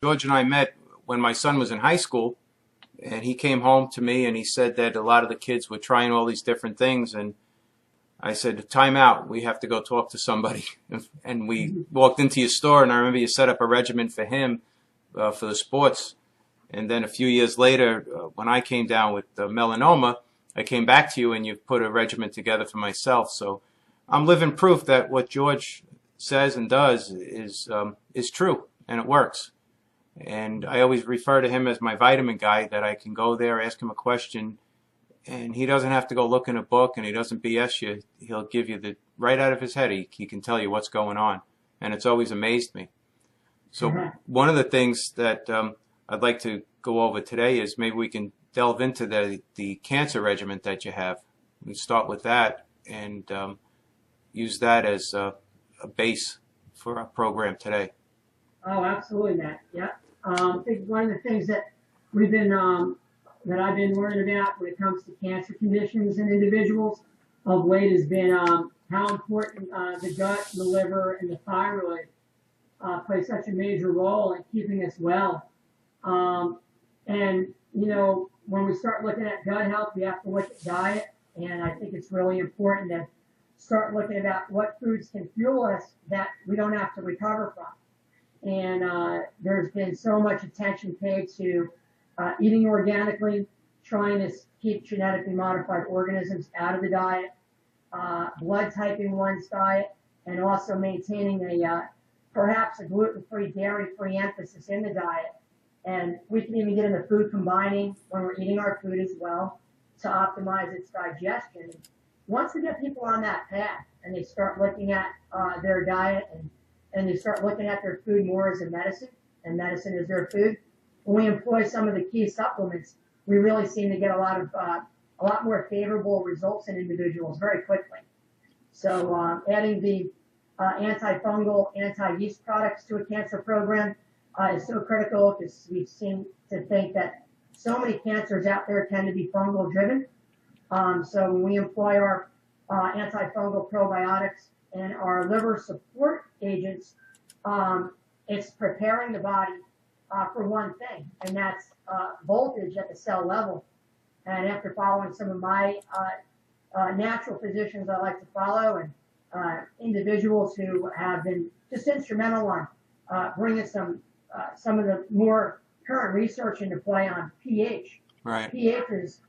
George and I met when my son was in high school, and he came home to me and he said that a lot of the kids were trying all these different things, and I said, "Time out. We have to go talk to somebody." And we walked into your store, and I remember you set up a regiment for him for the sports. And then a few years later, when I came down with melanoma, I came back to you, and you've put a regimen together for myself. So I'm living proof that what George says and does is true, and it works. And I always refer to him as my vitamin guy, that I can go there, ask him a question, and he doesn't have to go look in a book, and he doesn't BS you. He'll give you the right out of his head. He can tell you what's going on, and it's always amazed me. So one of the things that I'd like to go over today is maybe we can delve into the cancer regimen that you have. We start with that and use that as a base for our program today. Oh, absolutely, Matt. Yeah. I think one of the things that we've been that I've been learning about when it comes to cancer conditions in individuals of late has been how important the gut, the liver, and the thyroid play such a major role in keeping us well. And when we start looking at gut health, we have to look at diet, and I think it's really important to start looking at what foods can fuel us that we don't have to recover from. And there's been so much attention paid to eating organically, trying to keep genetically modified organisms out of the diet, blood typing one's diet, and also maintaining perhaps a gluten-free, dairy-free emphasis in the diet. And we can even get into food combining when we're eating our food as well to optimize its digestion. Once we get people on that path and they start looking at their diet and they start looking at their food more as a medicine, and medicine is their food, when we employ some of the key supplements, we really seem to get a lot more favorable results in individuals very quickly. So adding the antifungal, anti-yeast products to a cancer program is so critical because we seem to think that so many cancers out there tend to be fungal driven. So when we employ our antifungal probiotics and our liver support agents, it's preparing the body for one thing, and that's voltage at the cell level. And after following some of my natural physicians I like to follow, and individuals who have been just instrumental on bringing some of the more current research into play on pH. Right. pH is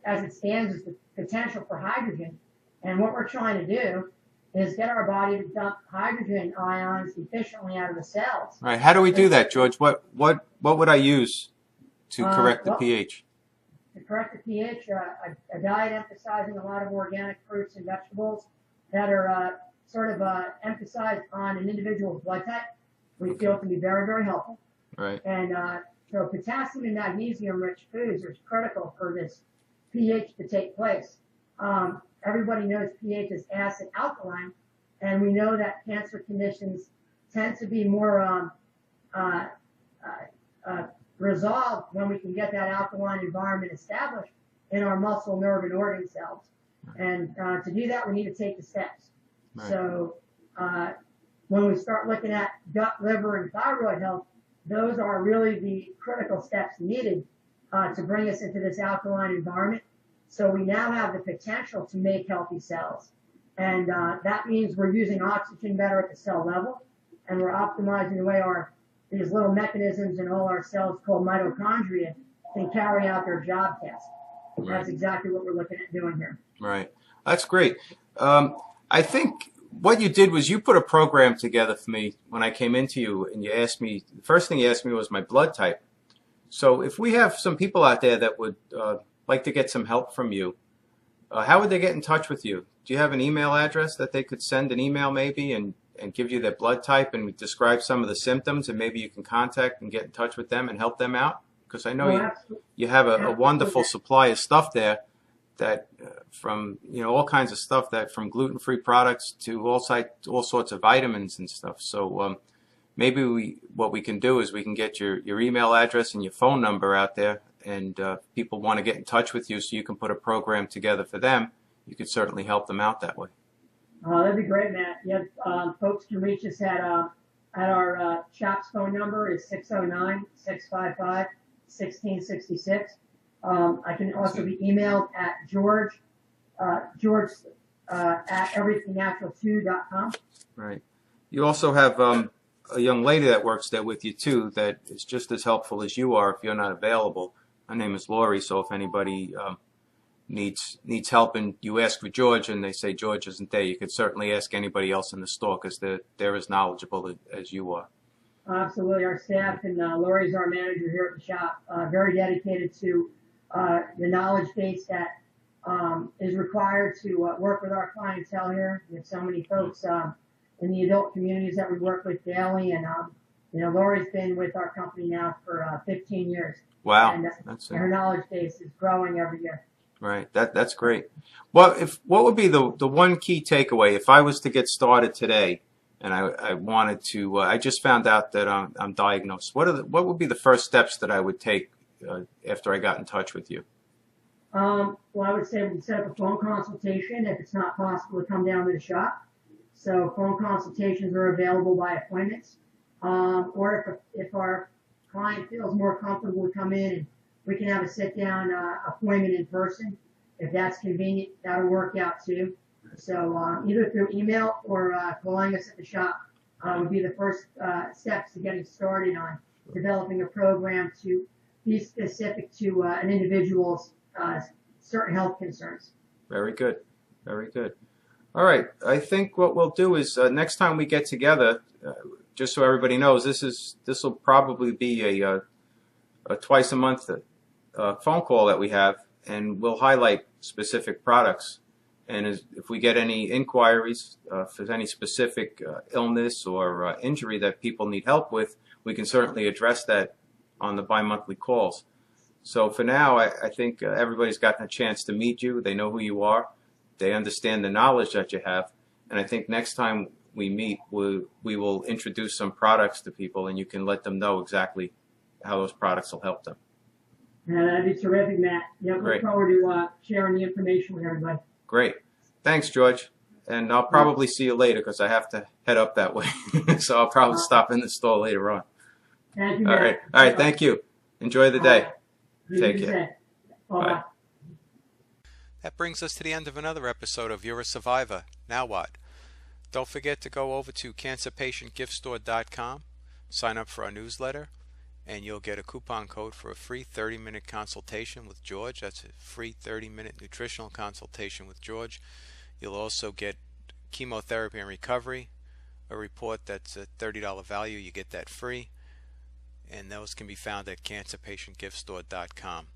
as it stands, is the potential for hydrogen. And what we're trying to do is get our body to dump hydrogen ions efficiently out of the cells. Right. How do we do that, George? What would I use to correct the pH? To correct the pH, a diet emphasizing a lot of organic fruits and vegetables that are sort of emphasized on an individual's blood type, we feel can be very, very helpful. Right. And so potassium and magnesium-rich foods are critical for this pH to take place. Everybody knows pH is acid alkaline, and we know that cancer conditions tend to be more resolved when we can get that alkaline environment established in our muscle, nerve, and organ cells. And to do that, we need to take the steps. Right. So when we start looking at gut, liver, and thyroid health, those are really the critical steps needed to bring us into this alkaline environment. So we now have the potential to make healthy cells. And that means we're using oxygen better at the cell level, and we're optimizing the way these little mechanisms in all our cells called mitochondria can carry out their job task. Right. That's exactly what we're looking at doing here. Right. That's great. I think what you did was you put a program together for me when I came into you, and you asked me, the first thing you asked me was my blood type. So if we have some people out there that would like to get some help from you, how would they get in touch with you? Do you have an email address that they could send an email maybe and give you their blood type and describe some of the symptoms, and maybe you can contact and get in touch with them and help them out? Because I know you have a wonderful supply of stuff there that from all kinds of stuff, that from gluten-free products to all sorts of vitamins and stuff. So maybe what we can do is we can get your email address and your phone number out there, and people want to get in touch with you so you can put a program together for them. You could certainly help them out that way. That'd be great, Matt. Yeah, folks can reach us at at our shop's phone number is 609-655-1666. I can also be emailed at George at everythingnatural2.com. Right. You also have a young lady that works there with you too that is just as helpful as you are if you're not available. Her name is Lori, so if anybody needs help and you ask for George and they say George isn't there, you could certainly ask anybody else in the store because they're as knowledgeable as you are. Absolutely. Our staff, and Lori's our manager here at the shop, very dedicated to the knowledge base that is required to work with our clientele here. We have so many folks in the adult communities that we work with daily, and Lori's been with our company now for 15 years. Wow, and that's her knowledge base is growing every year. Right, that's great. Well, what would be the one key takeaway if I was to get started today, and I wanted to? I just found out that I'm diagnosed. What would be the first steps that I would take after I got in touch with you? Well, I would say we set up a phone consultation if it's not possible to come down to the shop. So phone consultations are available by appointments, or if our client feels more comfortable to come in and we can have a sit-down appointment in person. If that's convenient, that'll work out too. So either through email or calling us at the shop would be the first steps to getting started on developing a program to be specific to an individual's certain health concerns. Very good. Very good. All right. I think what we'll do is next time we get together, just so everybody knows, this will probably be a twice a month phone call that we have, and we'll highlight specific products. And if we get any inquiries, if there's any specific illness or injury that people need help with, we can certainly address that on the bi-monthly calls. So for now, I think everybody's gotten a chance to meet you. They know who you are. They understand the knowledge that you have. And I think next time we meet, we will introduce some products to people, and you can let them know exactly how those products will help them. That'd be terrific, Matt. Yeah, look forward to sharing the information with everybody. Great. Thanks, George. And I'll probably see you later because I have to head up that way. So I'll probably stop in the store later on. Thank you, Matt. All right. Thank you. Enjoy the day. Take care. Bye. That brings us to the end of another episode of You're a Survivor. Now what? Don't forget to go over to cancerpatientgiftstore.com, sign up for our newsletter, and you'll get a coupon code for a free 30-minute consultation with George. That's a free 30-minute nutritional consultation with George. You'll also get chemotherapy and recovery, a report that's a $30 value. You get that free, and those can be found at cancerpatientgiftstore.com.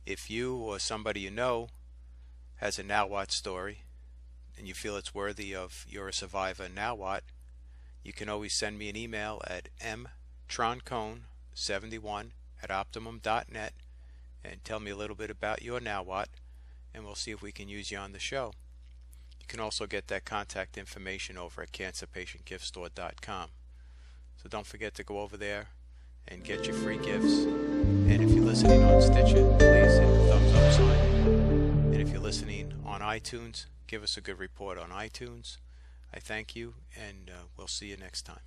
If you or somebody you know has a Now What story and you feel it's worthy of You're a Survivor Now What, you can always send me an email at mtroncone71@optimum.net and tell me a little bit about your Now What, and we'll see if we can use you on the show. You can also get that contact information over at cancerpatientgiftstore.com. So don't forget to go over there and get your free gifts. And if you're listening on Stitcher, please hit the thumbs up sign. And if you're listening on iTunes, give us a good report on iTunes. I thank you, and we'll see you next time.